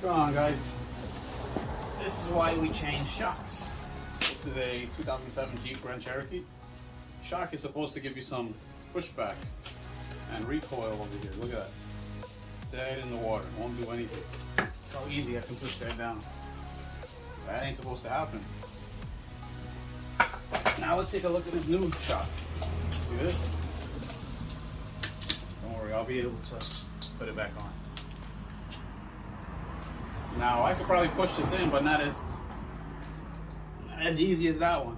going on, guys? This is why we change shocks. This is a 2007 Jeep Grand Cherokee. Shock is supposed to give you some pushback and recoil over here. Look at that. Dead in the water. Won't do anything. Look how easy I can push that down. That ain't supposed to happen. Now let's take a look at this new shock. See this? Don't worry, I'll be able to put it back on. Now I could probably push this in, but not as easy as that one.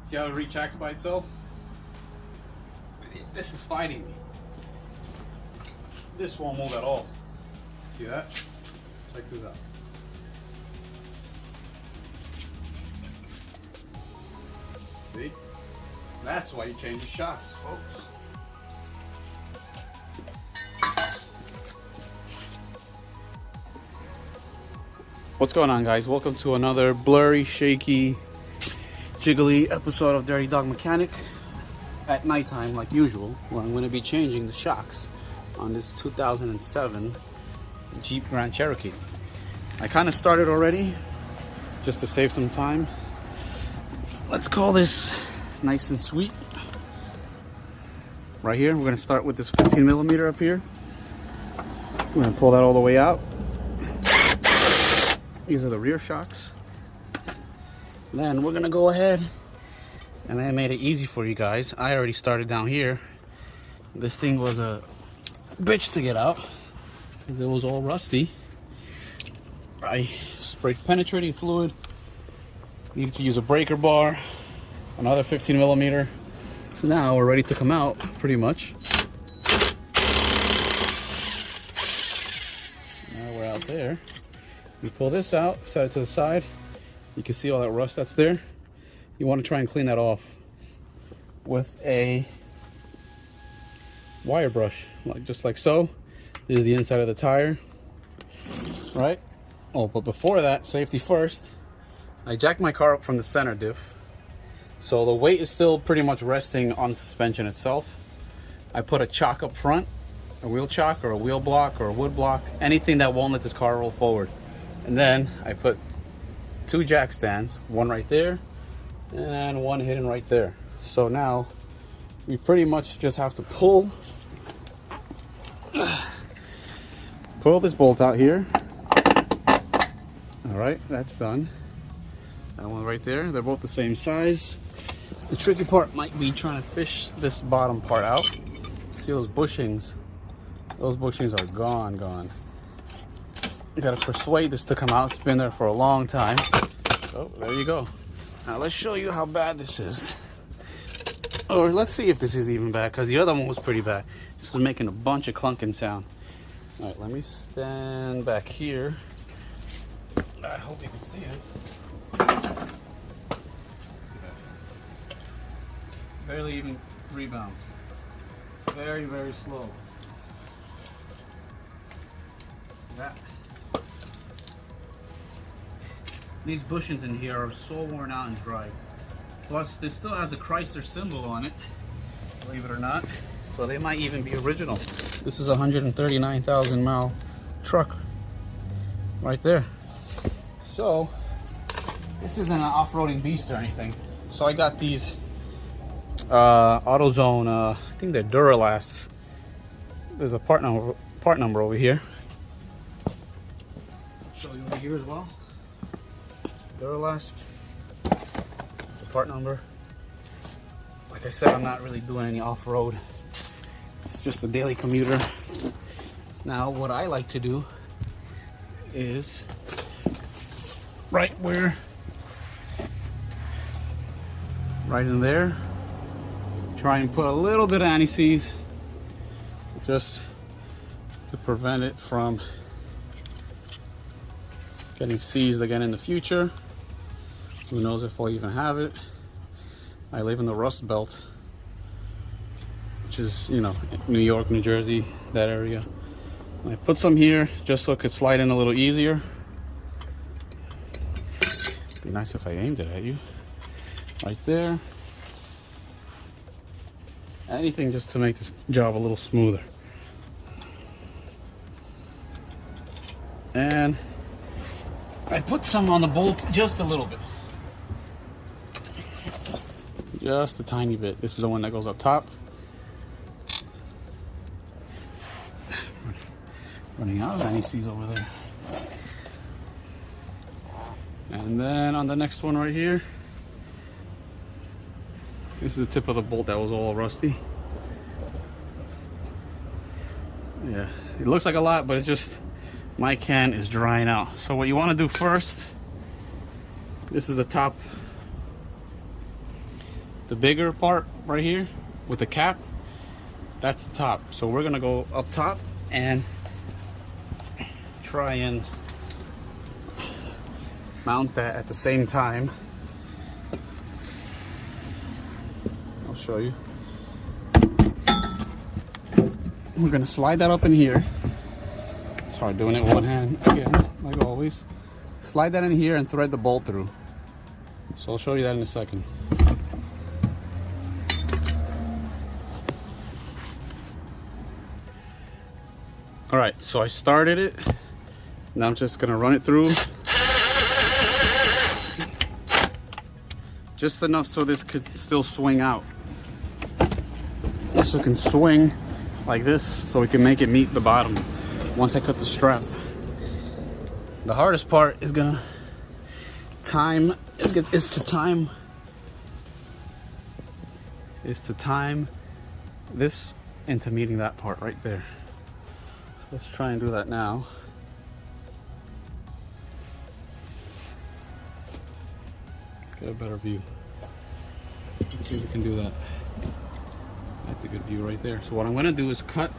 See how it retracts by itself? This is fighting me. This won't move at all. See that? Check this out. See? That's why you change the shocks, folks. What's going on, guys? Welcome to another blurry, shaky, jiggly episode of Dirty Dog Mechanic. At nighttime, like usual, where I'm going to be changing the shocks on this 2007 Jeep Grand Cherokee. I kind of started already, just to save some time. Let's call this nice and sweet. Right here, we're going to start with this 15 millimeter up here. We're going to pull that all the way out. These are the rear shocks. Then we're gonna go ahead, and I made it easy for you guys. I already started down here. This thing was a bitch to get out because it was all rusty. I sprayed penetrating fluid. Needed to use a breaker bar, another 15 millimeter. So now we're ready to come out, pretty much. Now we're out there. You pull this out, set it to the side. You can see all that rust that's there. You want to try and clean that off with a wire brush, just like so. This is the inside of the tire, right? Oh, but before that, safety first. I jacked my car up from the center diff, so the weight is still pretty much resting on the suspension itself. I put a chock up front, a wheel chock or a wheel block or a wood block, anything that won't let this car roll forward. And then I put two jack stands, one right there and one hidden right there. So now we pretty much just have to pull this bolt out here. All right, that's done. That one right there, they're both the same size. The tricky part might be trying to fish this bottom part out. See those bushings? Those bushings are gone. You gotta persuade this to come out. It's been there for a long time. Oh, there you go. Now let's show you how bad this is. Or let's see if this is even bad, because the other one was pretty bad. This was making a bunch of clunking sound. All right, let me stand back here. I hope you can see this. Barely even rebounds. Very, very slow. That. These bushings in here are so worn out and dry. Plus, this still has the Chrysler symbol on it, believe it or not. So they might even be original. This is a 139,000 mile truck right there. So this isn't an off-roading beast or anything. So I got these AutoZone, I think they're Duralasts. There's a part number over here. Show you over here as well. Duralast, the part number. Like I said, I'm not really doing any off-road. It's just a daily commuter. Now, what I like to do is right in there, try and put a little bit of anti-seize just to prevent it from getting seized again in the future. Who knows if I'll even have it. I live in the Rust Belt, which is, you know, New York, New Jersey, that area. I put some here just so it could slide in a little easier. Be nice if I aimed it at you. Right there. Anything just to make this job a little smoother. And I put some on the bolt just a little bit. Just a tiny bit. This is the one that goes up top. Running out of NECs over there. And then on the next one right here, this is the tip of the bolt that was all rusty. Yeah, it looks like a lot, but it's just my can is drying out. So what you want to do first, this is the top, the bigger part right here with the cap, that's the top. So we're gonna go up top and try and mount that at the same time. I'll show you. We're gonna slide that up in here. It's hard doing it with one hand again, like always. Slide that in here and thread the bolt through. So I'll show you that in a second. All right, so I started it. Now I'm just gonna run it through. Just enough so this could still swing out. So it can swing like this, so we can make it meet the bottom once I cut the strap. The hardest part is gonna is to time this into meeting that part right there. Let's try and do that now. Let's get a better view. Let's see if we can do that. That's a good view right there. So what I'm gonna do is cut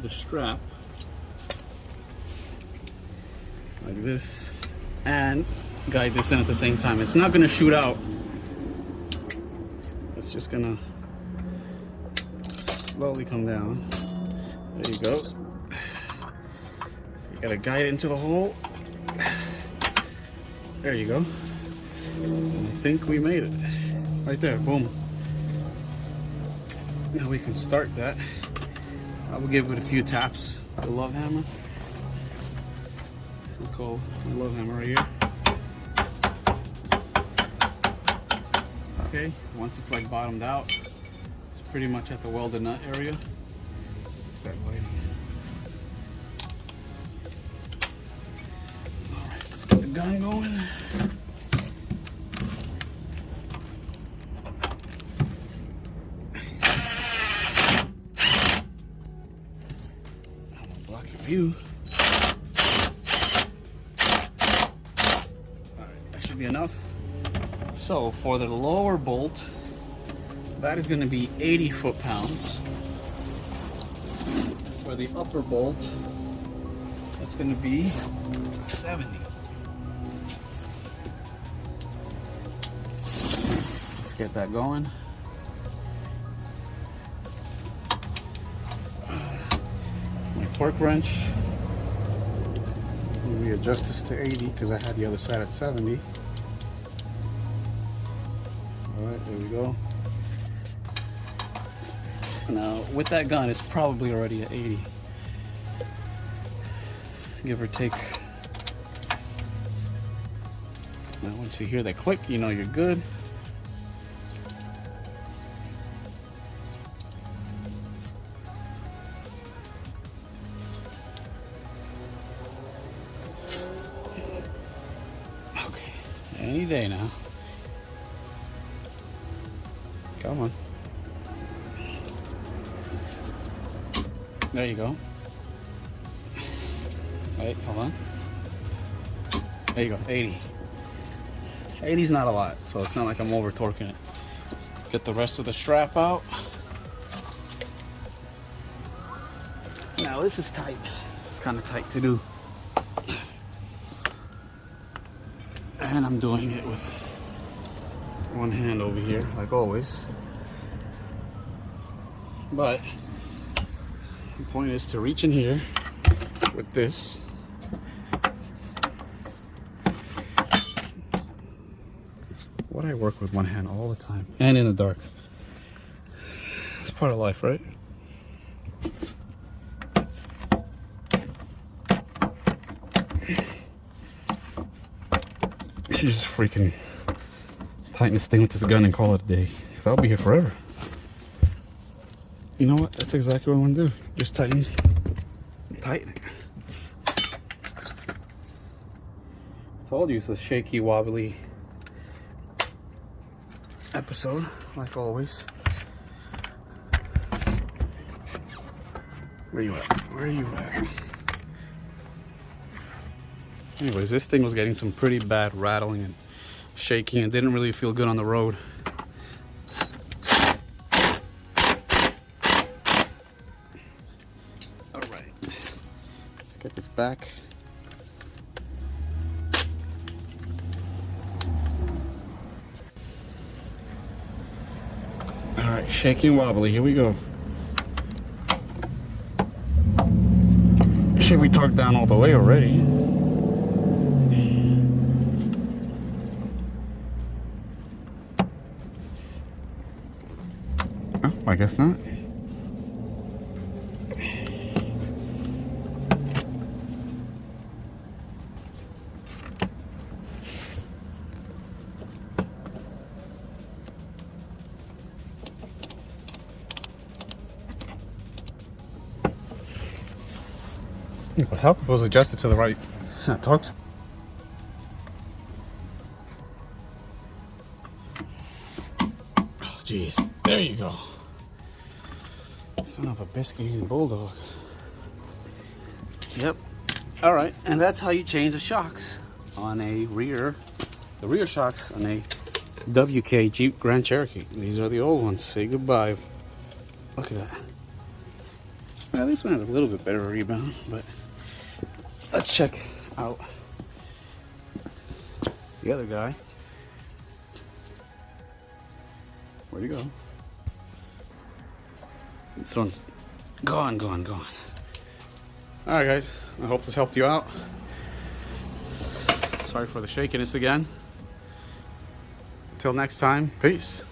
the strap like this and guide this in at the same time. It's not gonna shoot out. It's just gonna slowly come down. There you go. So you gotta guide it into the hole. There you go. I think we made it. Right there, boom. Now we can start that. I will give it a few taps with the love hammer. This is called my love hammer right here. Okay, once it's like bottomed out, it's pretty much at the welded nut area. Start lighting. All right, let's get the gun going. Block your view. All right, that should be enough. So for the lower bolt, that is going to be 80 foot-pounds. For the upper bolt, that's going to be 70. Let's get that going. My torque wrench. Let me adjust this to 80 because I had the other side at 70. Alright, there we go. Now, with that gun, it's probably already at 80. Give or take. Now, once you hear that click, you know you're good. Okay, any day now. Come on. There you go. Wait, hold on. There you go, 80. 80's not a lot, so it's not like I'm over torquing it. Let's get the rest of the strap out. Now this is tight. This is kind of tight to do. And I'm doing it with one hand over here, like always. But the point is to reach in here with this. What I work with one hand all the time, and in the dark. It's part of life, right? I should just freaking tighten this thing with this gun and call it a day, because I'll be here forever. You know what? That's exactly what I want to do. Just tighten it. Told you it's a shaky, wobbly episode, like always. Where you at? Where are you at? Anyways, this thing was getting some pretty bad rattling and shaking and didn't really feel good on the road. All right, let's get this back. All right, shaky and wobbly, here we go. Should we torque down all the way already? Oh, I guess not. It would help if it was adjusted to the right torque. Oh, jeez. There you go. Son of a biscuit-eating bulldog. Yep. All right, and that's how you change the shocks on a rear. The rear shocks on a WK Jeep Grand Cherokee. These are the old ones. Say goodbye. Look at that. Well, this one has a little bit better rebound, but let's check out the other guy. Where'd he go? This one's gone. All right, guys. I hope this helped you out. Sorry for the shakiness again. Until next time, peace.